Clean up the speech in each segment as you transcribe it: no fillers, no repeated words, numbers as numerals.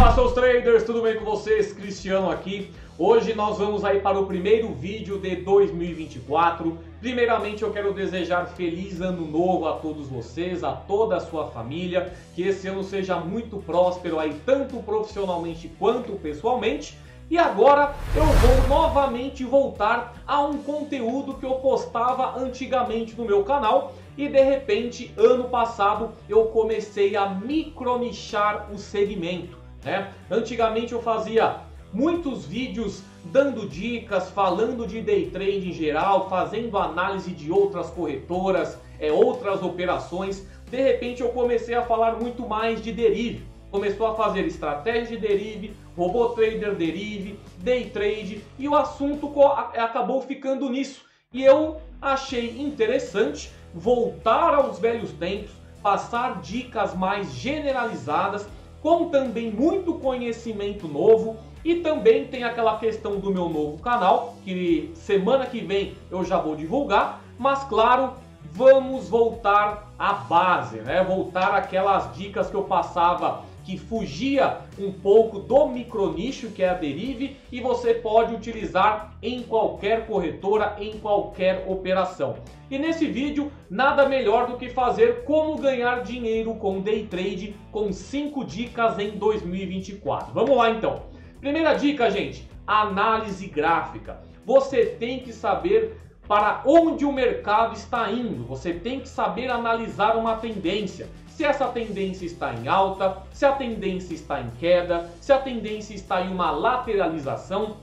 Fala, seus traders, tudo bem com vocês? Cristiano aqui. Hoje nós vamos aí para o primeiro vídeo de 2024. Primeiramente eu quero desejar feliz ano novo a todos vocês, a toda a sua família. Que esse ano seja muito próspero aí, tanto profissionalmente quanto pessoalmente. E agora eu vou novamente voltar a um conteúdo que eu postava antigamente no meu canal. E de repente, ano passado, eu comecei a micronichar o segmento, né? Antigamente eu fazia muitos vídeos dando dicas, falando de day trade em geral, fazendo análise de outras corretoras, outras operações. De repente eu comecei a falar muito mais de derive. Começou a fazer estratégia de derive, robô trader derive, day trade, e o assunto acabou ficando nisso. E eu achei interessante voltar aos velhos tempos, passar dicas mais generalizadas, com também muito conhecimento novo. E também tem aquela questão do meu novo canal, que semana que vem eu já vou divulgar. Mas claro, vamos voltar à base, né? Voltar aquelas dicas que eu passava, que fugia um pouco do micronicho, que é a derive, e você pode utilizar em qualquer corretora, em qualquer operação. E nesse vídeo, nada melhor do que fazer como ganhar dinheiro com day trade com 5 dicas em 2024. Vamos lá então. Primeira dica, gente, análise gráfica. Você tem que saber para onde o mercado está indo. Você tem que saber analisar uma tendência. Se essa tendência está em alta, se a tendência está em queda, se a tendência está em uma lateralização.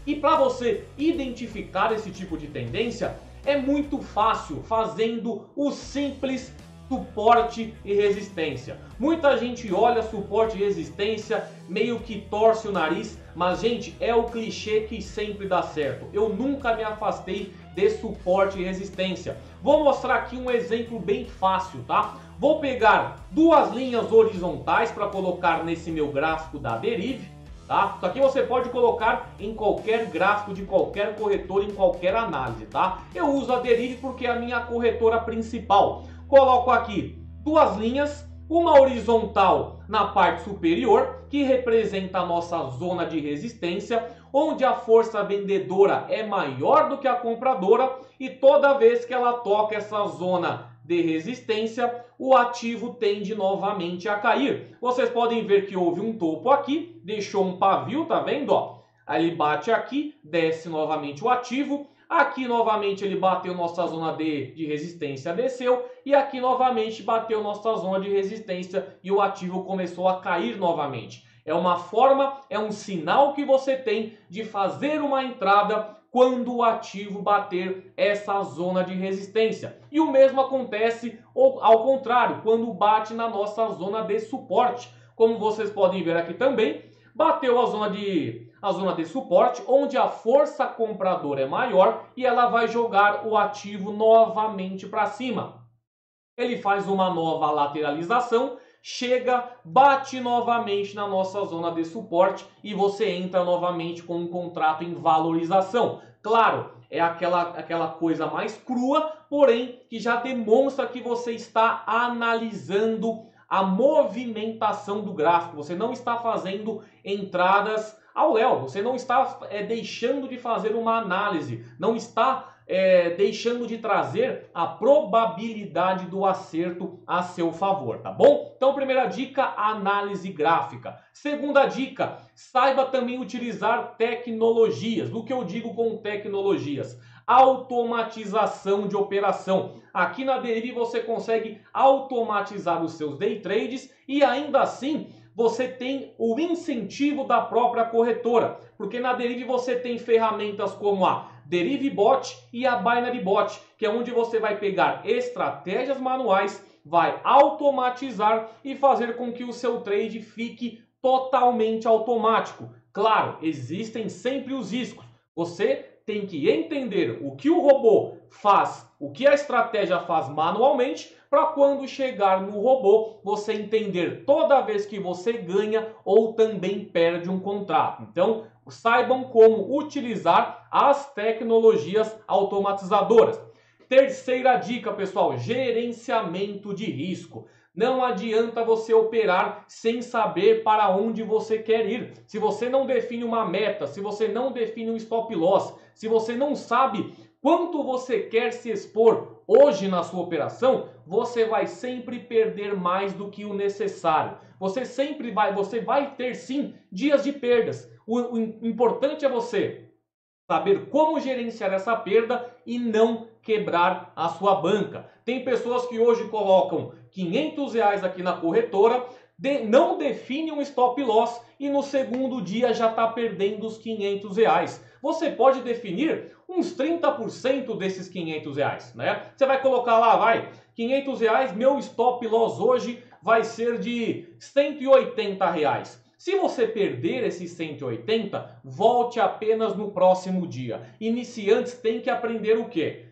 E para você identificar esse tipo de tendência, é muito fácil fazendo o simples suporte e resistência. Muita gente olha suporte e resistência, meio que torce o nariz, mas gente, é o clichê que sempre dá certo. Eu nunca me afastei de suporte e resistência. Vou mostrar aqui um exemplo bem fácil, tá? Vou pegar duas linhas horizontais para colocar nesse meu gráfico da derive, tá? Isso aqui você pode colocar em qualquer gráfico de qualquer corretora, em qualquer análise, tá? Eu uso a derive porque é a minha corretora principal. Coloco aqui duas linhas, uma horizontal na parte superior, que representa a nossa zona de resistência, onde a força vendedora é maior do que a compradora, e toda vez que ela toca essa zona de resistência, o ativo tende novamente a cair. Vocês podem ver que houve um topo aqui, deixou um pavio, tá vendo? Ó? Aí ele bate aqui, desce novamente o ativo. Aqui novamente ele bateu nossa zona de resistência, desceu. E aqui novamente bateu nossa zona de resistência e o ativo começou a cair novamente. É uma forma, é um sinal que você tem de fazer uma entrada quando o ativo bater essa zona de resistência. E o mesmo acontece ao contrário, quando bate na nossa zona de suporte. Como vocês podem ver aqui também, bateu a zona de suporte, onde a força compradora é maior e ela vai jogar o ativo novamente para cima. Ele faz uma nova lateralização, chega, bate novamente na nossa zona de suporte e você entra novamente com um contrato em valorização. Claro, é aquela coisa mais crua, porém que já demonstra que você está analisando a movimentação do gráfico. Você não está fazendo entradas ao léu, você não está deixando de fazer uma análise, não está deixando de trazer a probabilidade do acerto a seu favor, tá bom? Então, primeira dica, análise gráfica. Segunda dica, saiba também utilizar tecnologias. O que eu digo com tecnologias? Automatização de operação. Aqui na derive você consegue automatizar os seus day trades e ainda assim você tem o incentivo da própria corretora, porque na derive você tem ferramentas como a Derive Bot e a Binary Bot, que é onde você vai pegar estratégias manuais, vai automatizar e fazer com que o seu trade fique totalmente automático. Claro, existem sempre os riscos. Você tem que entender o que o robô faz, o que a estratégia faz manualmente, para quando chegar no robô, você entender toda vez que você ganha ou também perde um contrato. Então, saibam como utilizar as tecnologias automatizadoras. Terceira dica, pessoal, gerenciamento de risco. Não adianta você operar sem saber para onde você quer ir. Se você não define uma meta, se você não define um stop loss, se você não sabe quanto você quer se expor hoje na sua operação, você vai sempre perder mais do que o necessário. Você vai ter sim dias de perdas. O importante é você saber como gerenciar essa perda e não quebrar a sua banca. Tem pessoas que hoje colocam R$500 aqui na corretora, não define um stop loss e no segundo dia já está perdendo os R$500. Você pode definir uns 30% desses R$500, né? Você vai colocar lá, R$500, meu stop loss hoje vai ser de R$180. Se você perder esses 180, volte apenas no próximo dia. Iniciantes têm que aprender o quê?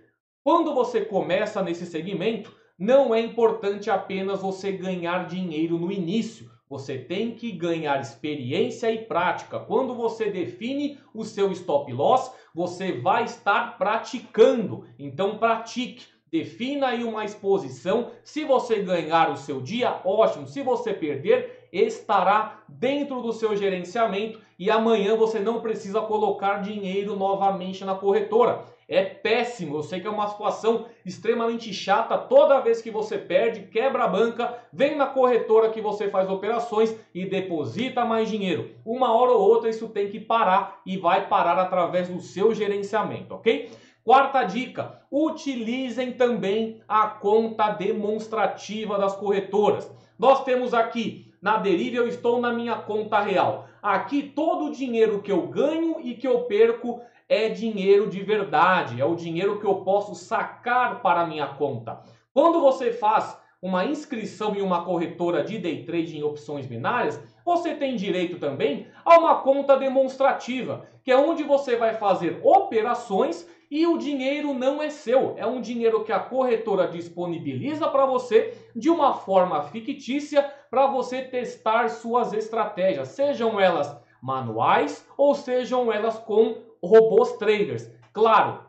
Quando você começa nesse segmento, não é importante apenas você ganhar dinheiro no início. Você tem que ganhar experiência e prática. Quando você define o seu stop loss, você vai estar praticando. Então pratique. Defina aí uma exposição. Se você ganhar o seu dia, ótimo. Se você perder, estará dentro do seu gerenciamento e amanhã você não precisa colocar dinheiro novamente na corretora. É péssimo, eu sei que é uma situação extremamente chata. Toda vez que você perde, quebra a banca, vem na corretora que você faz operações e deposita mais dinheiro. Uma hora ou outra isso tem que parar e vai parar através do seu gerenciamento, ok? Quarta dica, utilizem também a conta demonstrativa das corretoras. Nós temos aqui, na Derive eu estou na minha conta real. Aqui todo o dinheiro que eu ganho e que eu perco é dinheiro de verdade, é o dinheiro que eu posso sacar para a minha conta. Quando você faz uma inscrição em uma corretora de day trade em opções binárias, você tem direito também a uma conta demonstrativa, que é onde você vai fazer operações e o dinheiro não é seu, é um dinheiro que a corretora disponibiliza para você de uma forma fictícia para você testar suas estratégias, sejam elas manuais ou sejam elas com robôs traders. Claro,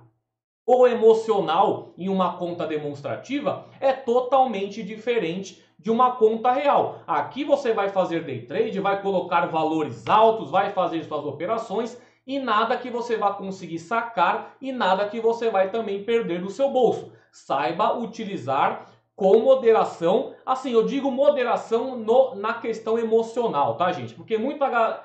o emocional em uma conta demonstrativa é totalmente diferente de uma conta real. Aqui você vai fazer day trade, vai colocar valores altos, vai fazer suas operações e nada que você vai conseguir sacar e nada que você vai também perder do seu bolso. Saiba utilizar com moderação, assim, eu digo moderação na questão emocional, tá, gente? Porque muita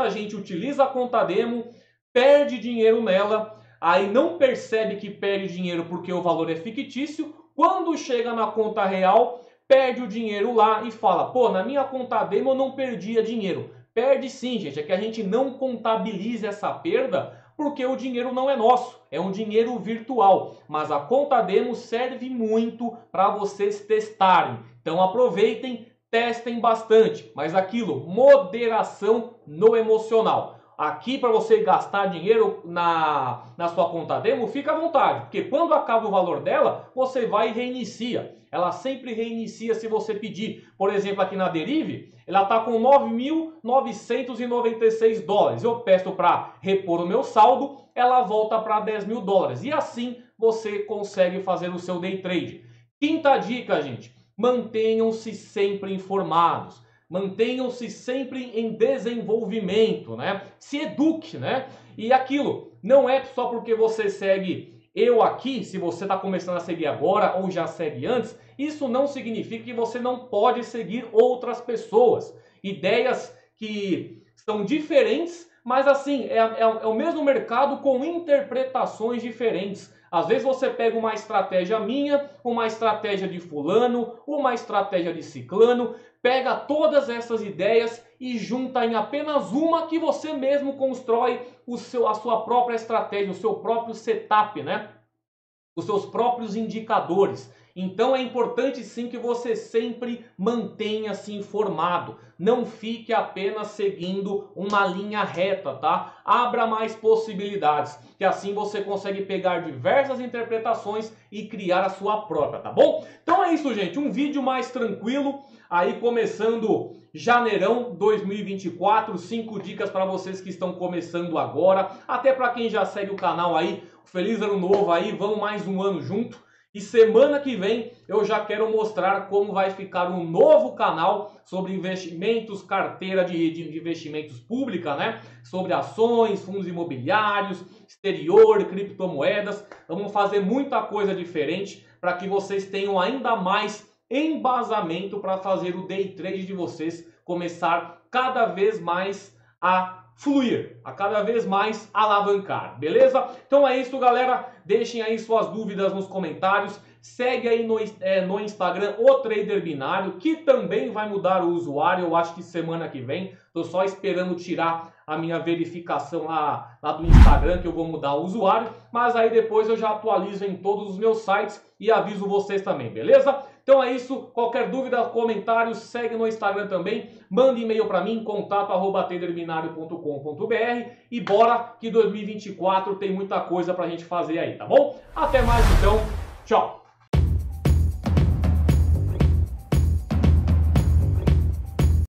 gente utiliza a conta demo, perde dinheiro nela, aí não percebe que perde dinheiro porque o valor é fictício. Quando chega na conta real, perde o dinheiro lá e fala, pô, na minha conta demo eu não perdia dinheiro. Perde sim, gente, é que a gente não contabiliza essa perda porque o dinheiro não é nosso, é um dinheiro virtual. Mas a conta demo serve muito para vocês testarem. Então aproveitem, testem bastante, mas aquilo, moderação no emocional. Aqui para você gastar dinheiro na sua conta demo, fica à vontade, porque quando acaba o valor dela, você vai e reinicia. Ela sempre reinicia se você pedir. Por exemplo, aqui na Derive, ela está com 9.996 dólares. Eu peço para repor o meu saldo, ela volta para 10 mil dólares. E assim você consegue fazer o seu day trade. Quinta dica, gente, mantenham-se sempre informados. Mantenham-se sempre em desenvolvimento, né? Se eduque, né? E aquilo, não é só porque você segue eu aqui, se você está começando a seguir agora ou já segue antes, isso não significa que você não pode seguir outras pessoas. Ideias que são diferentes, mas assim, é o mesmo mercado com interpretações diferentes. Às vezes você pega uma estratégia minha, uma estratégia de fulano, uma estratégia de ciclano, pega todas essas ideias e junta em apenas uma que você mesmo constrói a sua própria estratégia, o seu próprio setup, né? Os seus próprios indicadores. Então é importante sim que você sempre mantenha-se informado. Não fique apenas seguindo uma linha reta, tá? Abra mais possibilidades, que assim você consegue pegar diversas interpretações e criar a sua própria, tá bom? Então é isso, gente. Um vídeo mais tranquilo, aí começando janeirão 2024. 5 dicas para vocês que estão começando agora. Até para quem já segue o canal aí, feliz ano novo aí, vamos mais um ano junto. E semana que vem eu já quero mostrar como vai ficar um novo canal sobre investimentos, carteira de investimentos pública, né? Sobre ações, fundos imobiliários, exterior, criptomoedas. Vamos fazer muita coisa diferente para que vocês tenham ainda mais embasamento para fazer o day trade de vocês começar cada vez mais a fluir, a cada vez mais alavancar, beleza? Então é isso, galera. Deixem aí suas dúvidas nos comentários. Segue aí no Instagram o Trader Binário, que também vai mudar o usuário, eu acho que semana que vem. Tô só esperando tirar a minha verificação lá do Instagram, que eu vou mudar o usuário. Mas aí depois eu já atualizo em todos os meus sites e aviso vocês também, beleza? Então é isso, qualquer dúvida, comentários, segue no Instagram também, manda e-mail para mim, contato@traderbinario.com.br e bora que 2024 tem muita coisa pra gente fazer aí, tá bom? Até mais então, tchau!